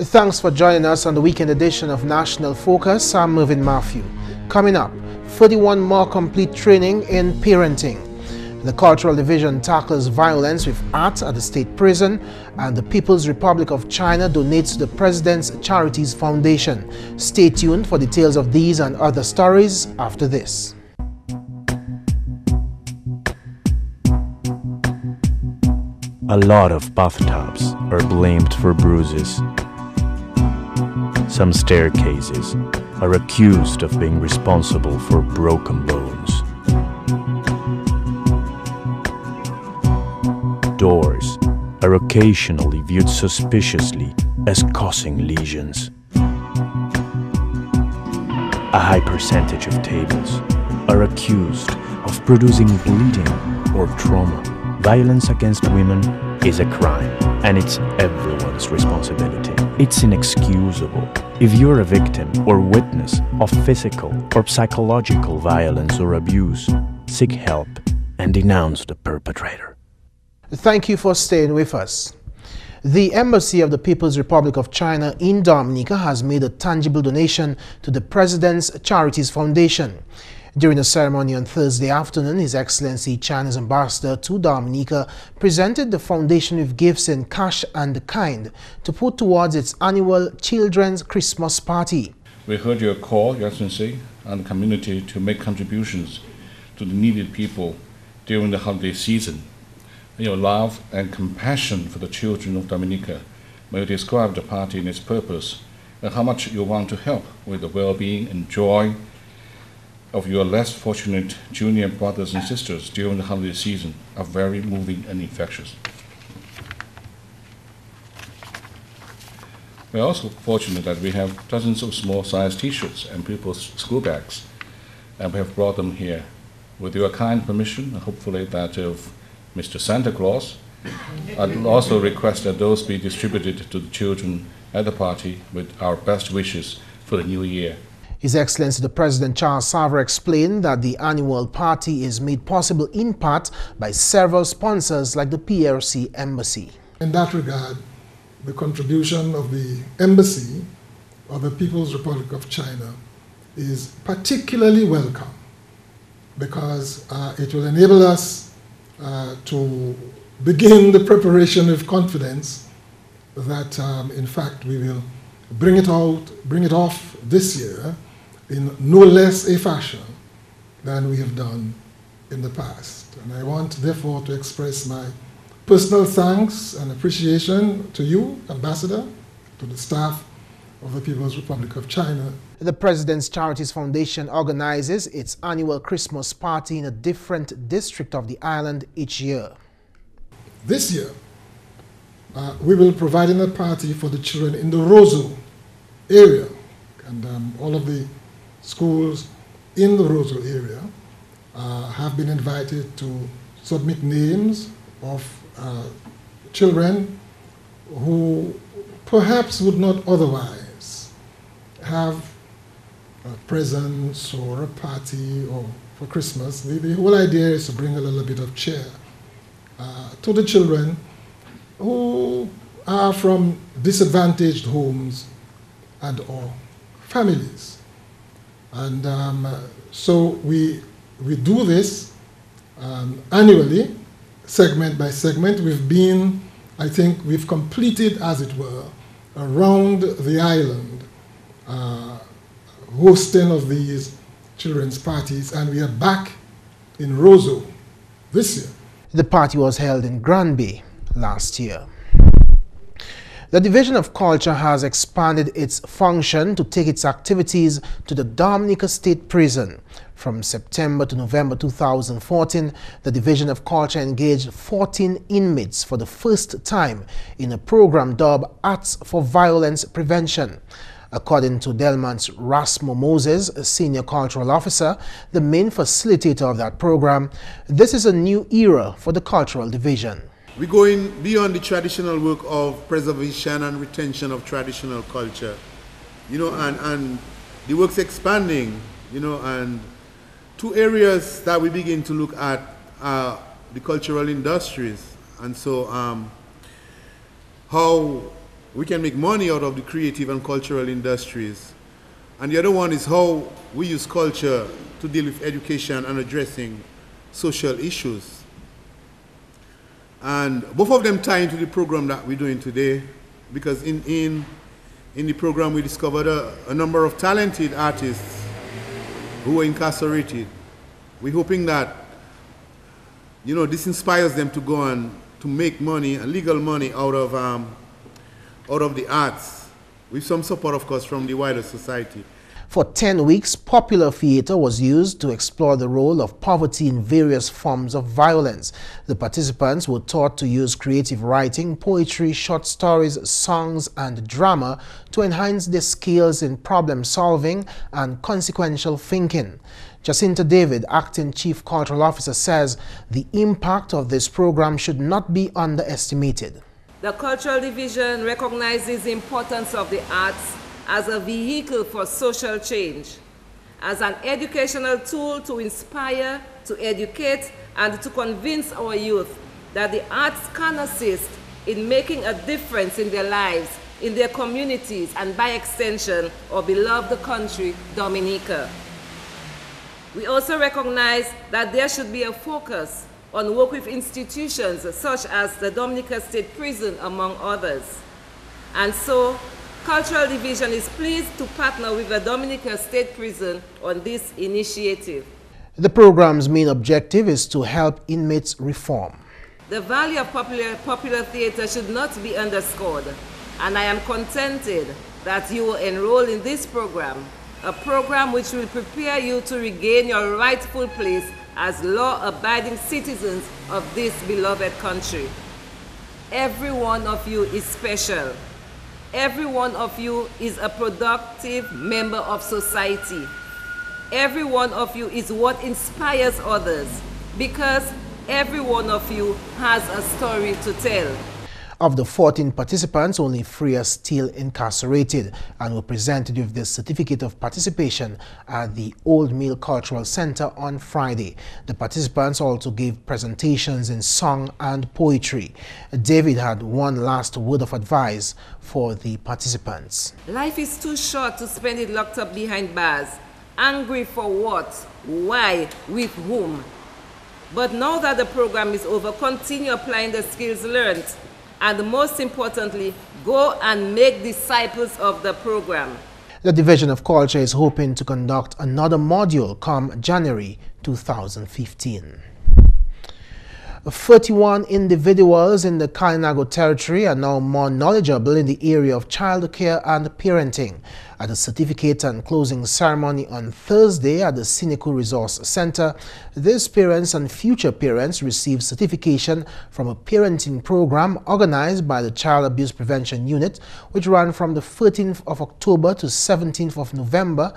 Thanks for joining us on the weekend edition of National Focus. I'm Mervin. Coming up, 31 more complete training in parenting. The Cultural Division tackles violence with art at the State Prison, and the People's Republic of China donates to the President's Charities Foundation. Stay tuned for details of these and other stories after this. A lot of bathtubs are blamed for bruises. Some staircases are accused of being responsible for broken bones. Doors are occasionally viewed suspiciously as causing lesions. A high percentage of tables are accused of producing bleeding or trauma. Violence against women is a crime, and it's everyone's responsibility. It's inexcusable. If you're a victim or witness of physical or psychological violence or abuse, seek help and denounce the perpetrator. Thank you for staying with us. The Embassy of the People's Republic of China in Dominica has made a tangible donation to the President's Charities Foundation. During a ceremony on Thursday afternoon, His Excellency China's ambassador to Dominica presented the foundation with gifts in cash and kind to put towards its annual Children's Christmas Party. We heard your call, Your Excellency, and the community to make contributions to the needed people during the holiday season. Your love and compassion for the children of Dominica may describe the party and its purpose, and how much you want to help with the well-being and joy of your less fortunate junior brothers and sisters during the holiday season are very moving and infectious. We are also fortunate that we have dozens of small-sized t-shirts and people's school bags, and we have brought them here with your kind permission, and hopefully that of Mr. Santa Claus. I'd also request that those be distributed to the children at the party with our best wishes for the new year. His Excellency the President Charles Savre explained that the annual party is made possible in part by several sponsors like the PRC Embassy. In that regard, the contribution of the Embassy of the People's Republic of China is particularly welcome because it will enable us to begin the preparation with confidence that in fact we will bring it off this year in no less a fashion than we have done in the past. And I want therefore to express my personal thanks and appreciation to you, Ambassador, to the staff of the People's Republic of China. The President's Charities Foundation organizes its annual Christmas party in a different district of the island each year. This year, we will provide a party for the children in the Roseau area, and all of the schools in the Roseau area have been invited to submit names of children who perhaps would not otherwise have presents or a party or for Christmas. The whole idea is to bring a little bit of cheer to the children who are from disadvantaged homes and or families. And so we do this annually, segment by segment. I think we've completed, as it were, around the island, hosting of these children's parties, and we are back in Roseau this year. The party was held in Granby last year. The Division of Culture has expanded its function to take its activities to the Dominica State Prison. From September to November 2014, the Division of Culture engaged 14 inmates for the first time in a program dubbed Arts for Violence Prevention. According to Delmant's Rasmo Moses, a senior cultural officer, the main facilitator of that program, this is a new era for the Cultural Division. We're going beyond the traditional work of preservation and retention of traditional culture, and the work's expanding, and two areas that we begin to look at are the cultural industries. And so how we can make money out of the creative and cultural industries. And the other one is how we use culture to deal with education and addressing social issues. And both of them tie into the program that we're doing today, because in the program we discovered a number of talented artists who were incarcerated. We're hoping that, you know, this inspires them to go on to make money, legal money out of the arts, with some support, of course, from the wider society. For 10 weeks, popular theater was used to explore the role of poverty in various forms of violence. The participants were taught to use creative writing, poetry, short stories, songs, and drama to enhance their skills in problem solving and consequential thinking. Jacinta David, Acting Chief Cultural Officer, says the impact of this program should not be underestimated. The Cultural Division recognizes the importance of the arts as a vehicle for social change, as an educational tool to inspire, to educate, and to convince our youth that the arts can assist in making a difference in their lives, in their communities, and by extension, our beloved country, Dominica. We also recognize that there should be a focus on work with institutions such as the Dominica State Prison, among others. And so, Cultural Division is pleased to partner with the Dominica State Prison on this initiative. The program's main objective is to help inmates reform. The value of popular theater should not be underscored, and I am contented that you will enroll in this program, a program which will prepare you to regain your rightful place as law-abiding citizens of this beloved country. Every one of you is special. Every one of you is a productive member of society. Every one of you is what inspires others, because every one of you has a story to tell. Of the 14 participants, only 3 are still incarcerated and were presented with the certificate of participation at the Old Mill Cultural Center on Friday. The participants also gave presentations in song and poetry. David had one last word of advice for the participants. Life is too short to spend it locked up behind bars. Angry for what? Why? With whom? But now that the program is over, continue applying the skills learned. And most importantly, go and make disciples of the program. The Division of Culture is hoping to conduct another module come January 2015. 31 individuals in the Kalinago territory are now more knowledgeable in the area of child care and parenting. At the certificate and closing ceremony on Thursday at the Siniku Resource Center, these parents and future parents received certification from a parenting program organized by the Child Abuse Prevention Unit, which ran from the 13th of October to 17th of November.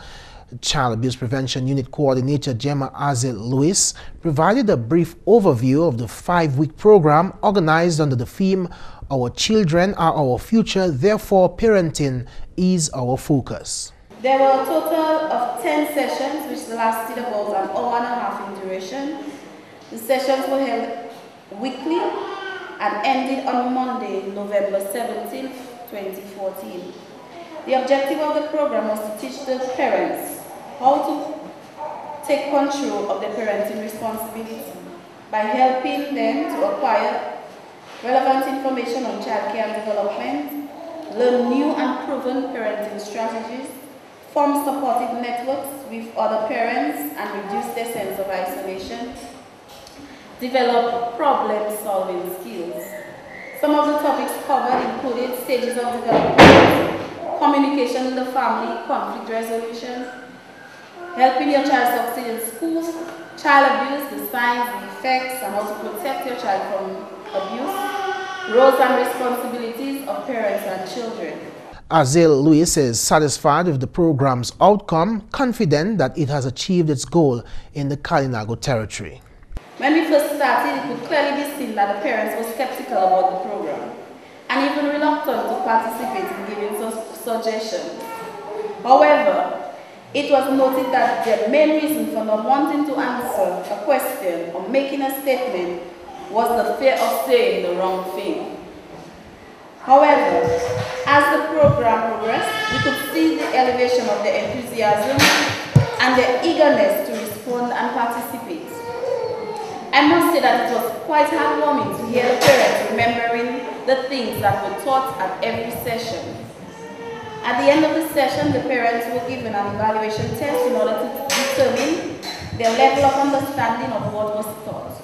Child Abuse Prevention Unit Coordinator Gemma Luce provided a brief overview of the 5-week program organized under the theme, "Our children are our future, therefore parenting is our focus." There were a total of 10 sessions which lasted about an hour and a half in duration. The sessions were held weekly and ended on Monday, November 17, 2014. The objective of the program was to teach the parents how to take control of their parenting responsibility by helping them to acquire relevant information on childcare and development, learn new and proven parenting strategies, form supportive networks with other parents and reduce their sense of isolation, develop problem-solving skills. Some of the topics covered included stages of development, communication in the family, conflict resolution, helping your child succeed in school, child abuse, the signs, the effects, and how to protect your child from abuse, roles and responsibilities of parents and children. Luce is satisfied with the program's outcome, confident that it has achieved its goal in the Kalinago territory. When we first started, it could clearly be seen that the parents were skeptical about the program and even reluctant to participate in giving suggestions. However, it was noted that the main reason for not wanting to answer a question or making a statement was the fear of saying the wrong thing. However, as the program progressed, we could see the elevation of their enthusiasm and their eagerness to respond and participate. I must say that it was quite heartwarming to hear the parents remembering the things that were taught at every session. At the end of the session, the parents were given an evaluation test in order to determine their level of understanding of what was taught.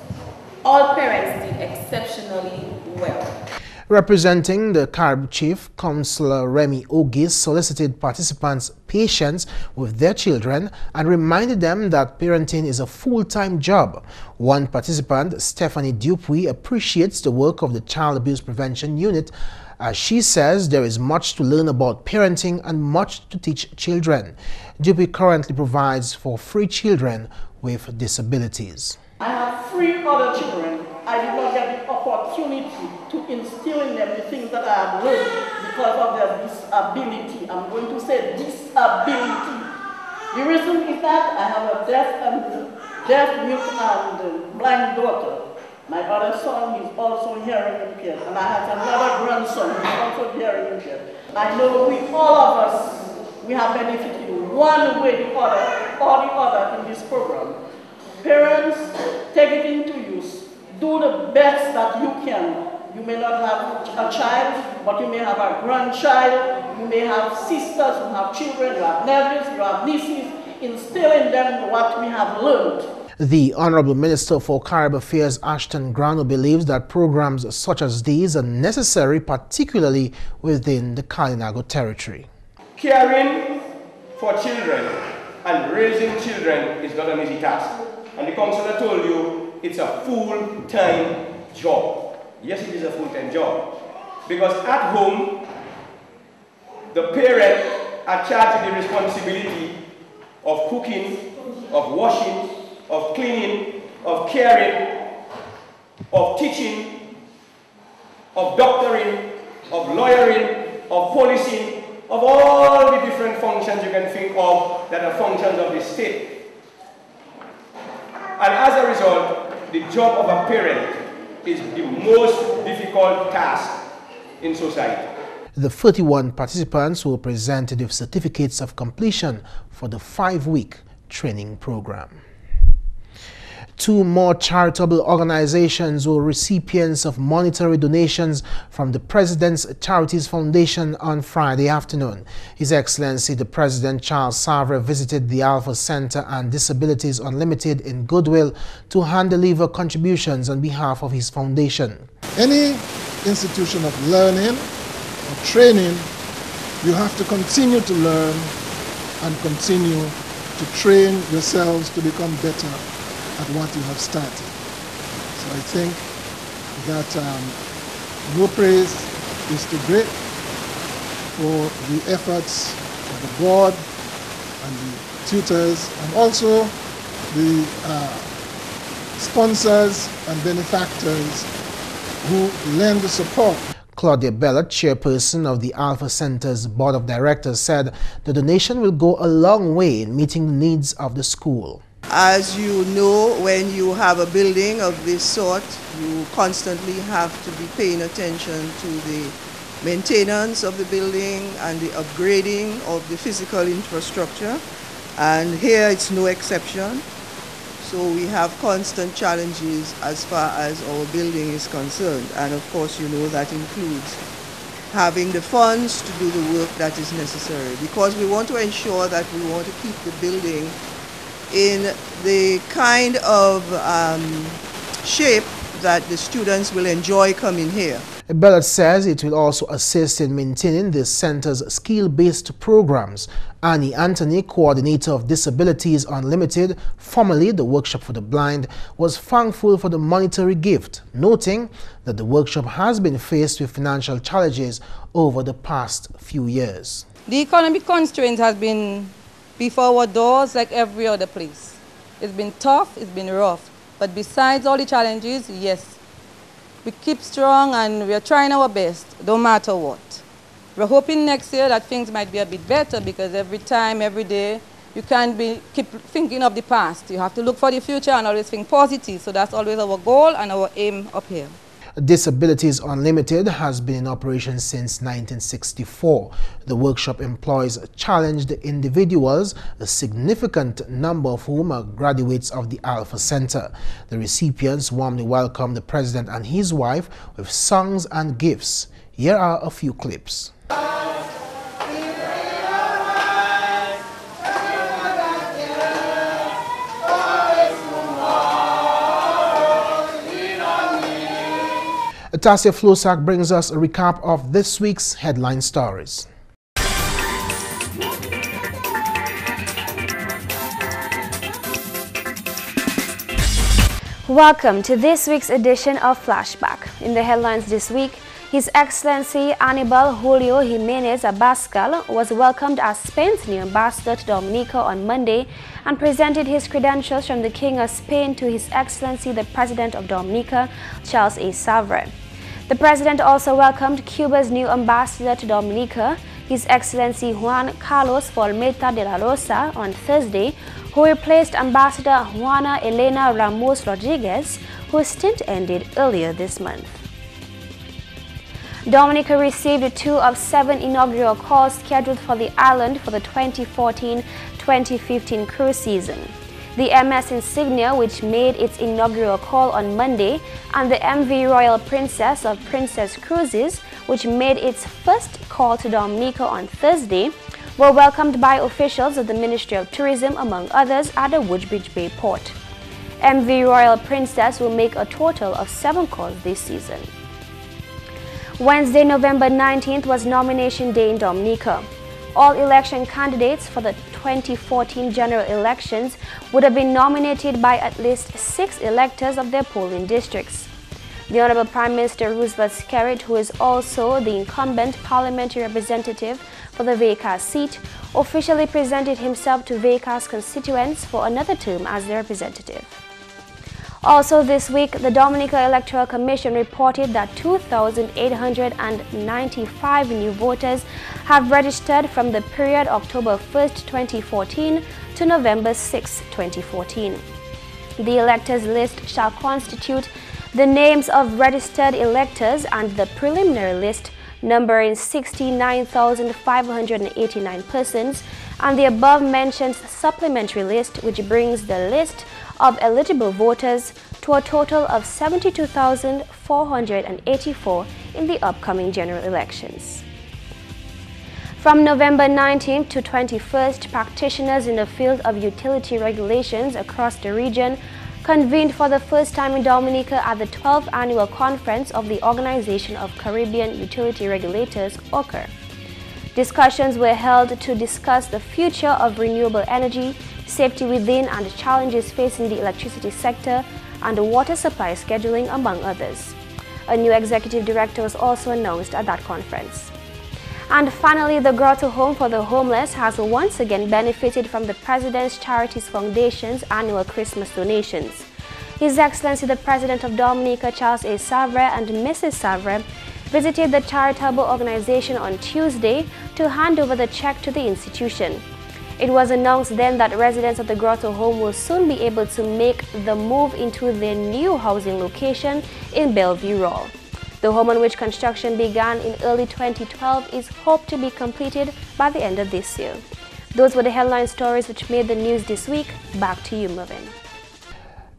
All parents did exceptionally well. Representing the Carib Chief, Councillor Remy Ogis solicited participants' patience with their children and reminded them that parenting is a full-time job. One participant, Stephanie Dupuy, appreciates the work of the Child Abuse Prevention Unit, as she says there is much to learn about parenting and much to teach children. Dupuy currently provides for 3 children with disabilities. I have 3 other children. I did not get the opportunity to instill in them the things that I have learned because of their disability. I'm going to say disability. The reason is that I have a deaf, mute, and blind daughter. My other son is also hearing impaired, and I have another grandson who is also hearing impaired. I know we, all of us, we have benefited one way or the other in this program. Parents, take it into use. Do the best that you can. You may not have a child, but you may have a grandchild. You may have sisters who have children, you have nephews, you have nieces. Instill in them what we have learned. The Honorable Minister for Carib Affairs, Ashton Grano, believes that programs such as these are necessary, particularly within the Kalinago territory. Caring for children and raising children is not an easy task. And the councillor told you it's a full-time job. Yes, it is a full-time job. Because at home, the parent are charged with the responsibility of cooking, of washing, of cleaning, of caring, of teaching, of doctoring, of lawyering, of policing, of all the different functions you can think of that are functions of the state. And as a result, the job of a parent is the most difficult task in society. The 31 participants were presented with certificates of completion for the 5-week training program. 2 more charitable organizations were recipients of monetary donations from the President's Charities Foundation on Friday afternoon. His Excellency the President Charles Savre visited the Alpha Center and Disabilities Unlimited in Goodwill to hand deliver contributions on behalf of his foundation. Any institution of learning or training, you have to continue to learn and continue to train yourselves to become better at what you have started. So I think that no praise is too great for the efforts of the board and the tutors and also the sponsors and benefactors who lend the support. Claudia Bellot, chairperson of the Alpha Center's Board of Directors, said the donation will go a long way in meeting the needs of the school. As you know, when you have a building of this sort, you constantly have to be paying attention to the maintenance of the building and the upgrading of the physical infrastructure. And here it's no exception. So we have constant challenges as far as our building is concerned. And of course, you know, that includes having the funds to do the work that is necessary, because we want to ensure that we want to keep the building in the kind of shape that the students will enjoy coming here. Bellot says it will also assist in maintaining the center's skill-based programs. Annie Anthony, coordinator of Disabilities Unlimited, formerly the Workshop for the Blind, was thankful for the monetary gift, noting that the workshop has been faced with financial challenges over the past few years. The economic constraints has been before our doors like every other place. It's been tough, it's been rough, but besides all the challenges, yes, we keep strong and we are trying our best, no matter what. We're hoping next year that things might be a bit better, because every time, every day, you can't keep thinking of the past. You have to look for the future and always think positive. So that's always our goal and our aim up here. Disabilities Unlimited has been in operation since 1964. The workshop employs challenged individuals, a significant number of whom are graduates of the Alpha Center. The recipients warmly welcomed the president and his wife with songs and gifts. Here are a few clips. Tasia Floissac brings us a recap of this week's headline stories. Welcome to this week's edition of Flashback. In the headlines this week, His Excellency Anibal Julio Jimenez Abascal was welcomed as Spain's new ambassador to Dominica on Monday and presented his credentials from the King of Spain to His Excellency the President of Dominica, Charles A. Savre. The President also welcomed Cuba's new ambassador to Dominica, His Excellency Juan Carlos Folmeta de la Rosa, on Thursday, who replaced Ambassador Juana Elena Ramos Rodriguez, whose stint ended earlier this month. Dominica received 2 of 7 inaugural calls scheduled for the island for the 2014-2015 cruise season. The MS Insignia, which made its inaugural call on Monday, and the MV Royal Princess of Princess Cruises, which made its first call to Dominica on Thursday, were welcomed by officials of the Ministry of Tourism, among others, at the Woodbridge Bay port. MV Royal Princess will make a total of 7 calls this season. Wednesday, November 19th was nomination day in Dominica. All election candidates for the 2014 general elections would have been nominated by at least 6 electors of their polling districts. The Honorable Prime Minister Roosevelt Skerrit, who is also the incumbent parliamentary representative for the Vacas seat, officially presented himself to Vacas constituents for another term as their representative. Also this week, the Dominica Electoral Commission reported that 2,895 new voters have registered from the period October 1st, 2014 to November 6, 2014. The electors list shall constitute the names of registered electors and the preliminary list, numbering 69,589 persons, and the above-mentioned supplementary list, which brings the list of eligible voters to a total of 72,484 in the upcoming general elections. From November 19th to 21st, practitioners in the field of utility regulations across the region convened for the first time in Dominica at the 12th annual conference of the Organization of Caribbean Utility Regulators, OCR. Discussions were held to discuss the future of renewable energy, safety within and challenges facing the electricity sector, and water supply scheduling, among others. A new executive director was also announced at that conference. And finally, the Grotto Home for the Homeless has once again benefited from the President's Charities Foundation's annual Christmas donations. His Excellency the President of Dominica, Charles A. Savre, and Mrs. Savre visited the charitable organization on Tuesday to hand over the check to the institution. It was announced then that residents of the Grotto Home will soon be able to make the move into their new housing location in Bellevue Roll. The home, on which construction began in early 2012, is hoped to be completed by the end of this year. Those were the headline stories which made the news this week. Back to you, Mervin.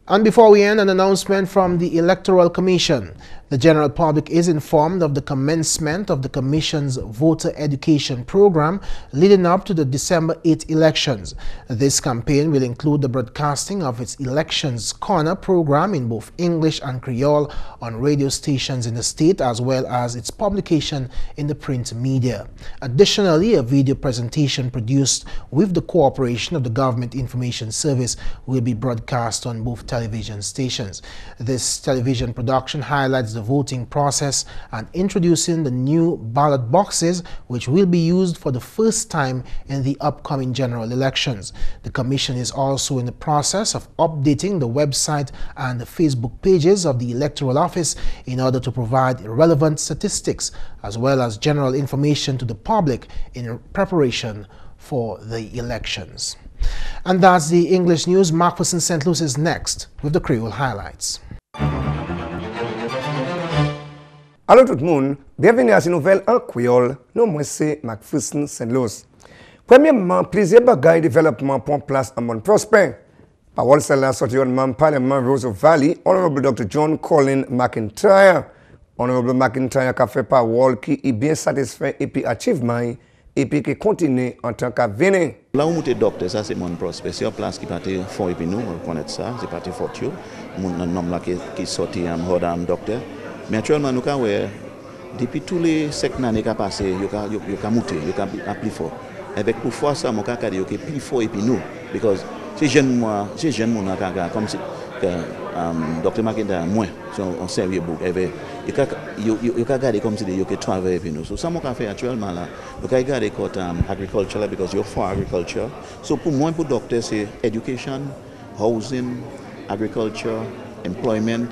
And before we end, an announcement from the Electoral Commission. The general public is informed of the commencement of the Commission's voter education program leading up to the December 8 elections. This campaign will include the broadcasting of its Elections Corner program in both English and Creole on radio stations in the state, as well as its publication in the print media. Additionally, a video presentation produced with the cooperation of the Government Information Service will be broadcast on both television stations. This television production highlights the voting process and introducing the new ballot boxes, which will be used for the first time in the upcoming general elections. The Commission is also in the process of updating the website and the Facebook pages of the Electoral Office in order to provide relevant statistics as well as general information to the public in preparation for the elections. And that's the English news. McPherson St. Luce is next with the Creole highlights. Alors tout le monde, bienvenue à cette nouvelle en créole. Non, moi c'est McPherson Saint-Luce. Premièrement, plusieurs bagailles de développement pour place en monde prospère. Parole celle-là sortie au Parlement Rose Valley, Honorable Dr. John Colin McIntyre. Honorable McIntyre qui a fait parole qui est bien satisfait et puis achievement et puis qui continue en tant qu'avenir. Là où je docteur, ça c'est mon prospect. C'est une place qui partait fort et puis nous, on connaît ça, c'est parti fort. Mon nom là qui sorti en docteur. Mais actuellement, nous avons depuis tous les 5 années qui ont passé, nous avons monté, nous avons plus fort. Avec pour fois ça, mon cas est plus fort et puis nous. Parce que ces jeunes moi, comme si Dr. McIntyre moins, on sérieux beaucoup. Il a gardé comme si il travaille avec nous. So ça mon fait actuellement là, nous avons gardé côté agriculture là parce que you for agriculture. So pour moi pour docteur c'est education, housing, agriculture, employment.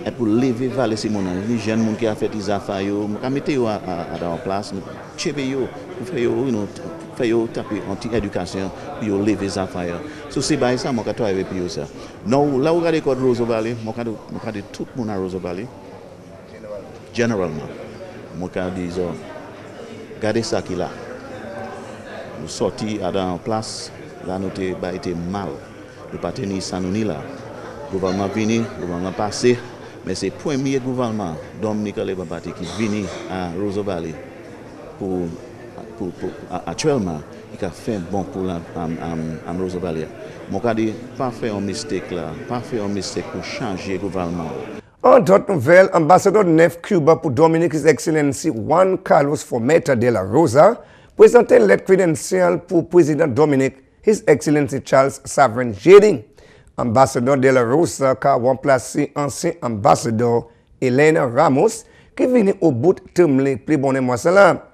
Et pour lever vallée c'est mon les jeunes monde qui a fait des affaires yo, on mettre yo à dans place, chepe yo, faire yo taper anti éducation pour lever les affaires. So c'est bail ça mon ka travailler avec yo ça. Non, là où regarder code Rose Valley, mon ka tout mon à Rose Valley. Généralement, mon ka disons garder ça qui là. Nous sorti à dans place, là nous été mal. Nous pas tenir ça nous ni là. Gouvernement venu, gouvernement passé. Mais c'est le premier gouvernement Dominica qui vient à Rose Valley pour actuellement il a fait bon pour Rose Valley. Mon cas dit pas faire un mistake là, pas faire un mistake pour changer le gouvernement. En d'autres nouvelles, ambassadeur Nef Cuba pour Dominique His Excellency Juan Carlos Formeta de la Rosa présentait lettre crédentielle pour président Dominique His Excellency Charles Sovereign Jading. Ambassadeur de la Rosa qui a remplacé ancien ambassadeur Elena Ramos qui vient au bout de terme plus bon mois cela.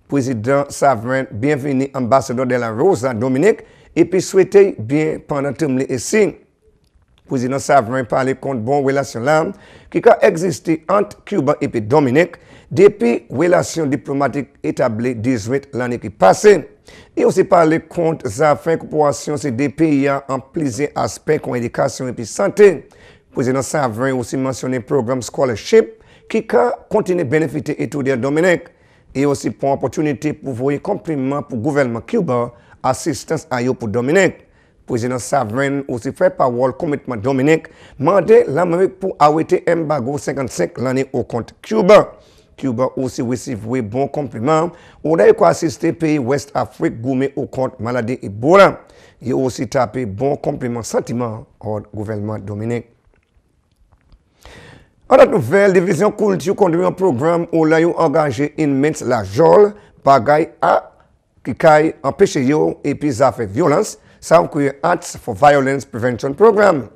Président Sovereign, bienvenue ambassadeur de la Rosa Dominique et puis souhaiter bien pendant terme ici. Président Sovereign parlait contre bonne relation là qui a existé entre Cuba et puis Dominique depuis relation diplomatique établie 18 l'année qui passée. Et aussi parler contre les affaires coopération ces deux pays en plusieurs aspects comme éducation et puis santé. Le président Sovereign aussi mentionné le programme scholarship qui continue de bénéficier étudiants Dominique et aussi pour opportunité pour voir complément pour le gouvernement Cuba assistance à eux pour Dominique. Le président Sovereign aussi fait parole commitment Dominique demandé l'Amérique pour arrêter embargo 55 l'année au compte Cuba. Cuba aussi reçoit bon compliment. On a assisté pays West Afrique gourmet au compte maladie Ebola. Il a aussi tapé bon compliment sentiment au gouvernement Dominique. En notre nouvelle division culture conduit un programme où l'on a engagé immense la jole, bagaille à qui a empêché yo et puis ça fait violence. Ça a créé Arts for Violence Prevention Program.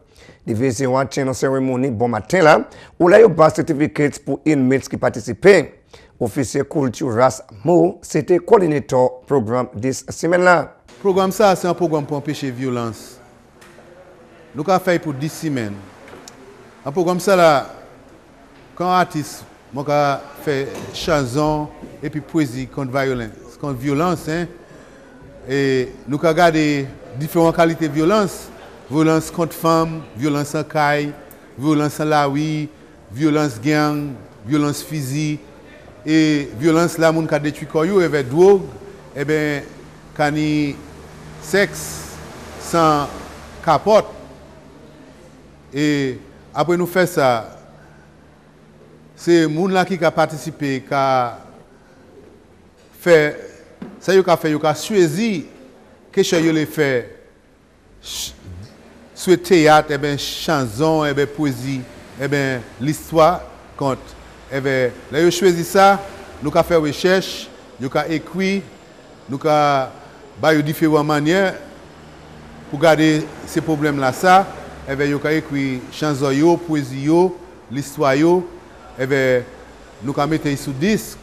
Division a tient une cérémonie bon matin là, où là, il y a des certificats pour inmates qui participent. Officier culture race Mo, c'était coordinateur programme de cette semaine là. Le programme ça, c'est un programme pour empêcher la violence. Nous avons fait pour 10 semaines. Un programme ça là, quand artiste, moi fait chanson et puis poésie contre violence, hein, et nous avons regardé différentes qualités de violence. Violence contre femmes, violence en caille, violence en la rue, violence gang, violence physique et violence là moun ka détruit corps yo avec drogue et ben kani sexe sans capote et après nous faire ça c'est moun là qui a participé qui a fait ça yo ka fait yo ka choisi question yo les fait sur théâtre, eh ben, chanson, eh ben, poésie, eh ben, l'histoire compte. Eh ben, là, vous choisi ça, nous avons fait recherche, nous avons écrit, nous avons différentes manières pour garder ces problèmes-là. Ça, eh ben, nous avons écrit chanson, poésie, l'histoire, eh ben, nous avons mis sous disque.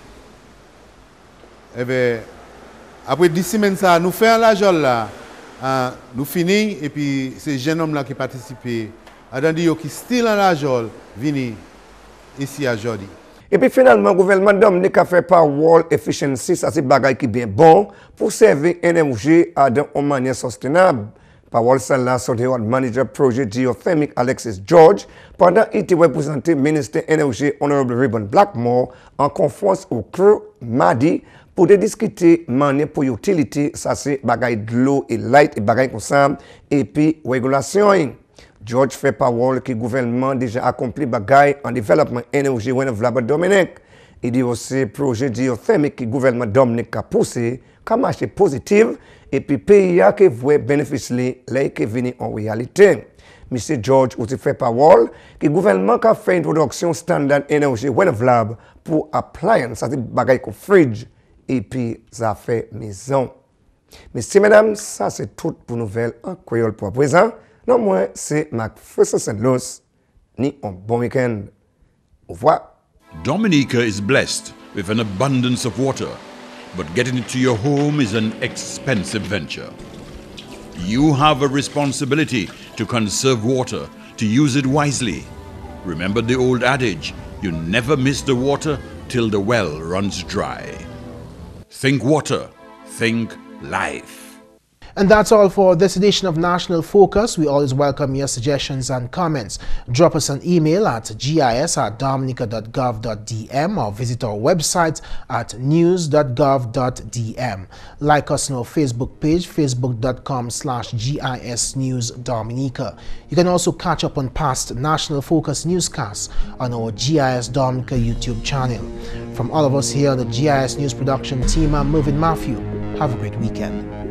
Eh ben, après 10 semaines, ça, nous faisons la jolle là. Nous finissons et puis ces jeunes hommes là qui participent, qui style en la jolle, viennent ici à Jordi. Et puis finalement, le gouvernement Dominique a fait par World Efficiency, ça c'est bagaille qui est bien bon pour servir l'énergie d'une manière soutenable. Parole Salah Sotéo Manager Projet Geothermique Alexis George, pendant été représenté ministre Énergie Honorable Ribbon Blackmore en conférence au creux mardi pour discuter manière pour utilité, ça c'est bagay de l'eau et light et bagay comme ça, et puis régulation. George fait parole que le gouvernement déjà accompli bagay en développement énergie renouvelable Dominique. Il dit aussi projet géothermique que le gouvernement Dominique a poussé, comme marché positif, et puis pays qui voit bénéficier là qui vient en réalité. M. George aussi fait parole que le gouvernement a fait une production standard énergie renouvelable pour appliance, ça c'est bagay comme fridge, et puis ça fait maison. Messieurs, mesdames, ça c'est tout pour nouvelles en créole pour présent. Non, moi, c'est McPherson Luce. Ni un bon week-end. Au revoir. Dominica is blessed with an abundance of water, but getting it to your home is an expensive venture. You have a responsibility to conserve water, to use it wisely. Remember the old adage, you never miss the water till the well runs dry. Think water, think life. And that's all for this edition of National Focus. We always welcome your suggestions and comments. Drop us an email at gis@dominica.gov.dm or visit our website at news.gov.dm. Like us on our Facebook page, facebook.com/GIS News Dominica. You can also catch up on past National Focus newscasts on our GIS Dominica YouTube channel. From all of us here on the GIS News production team, I'm Mervin. Have a great weekend.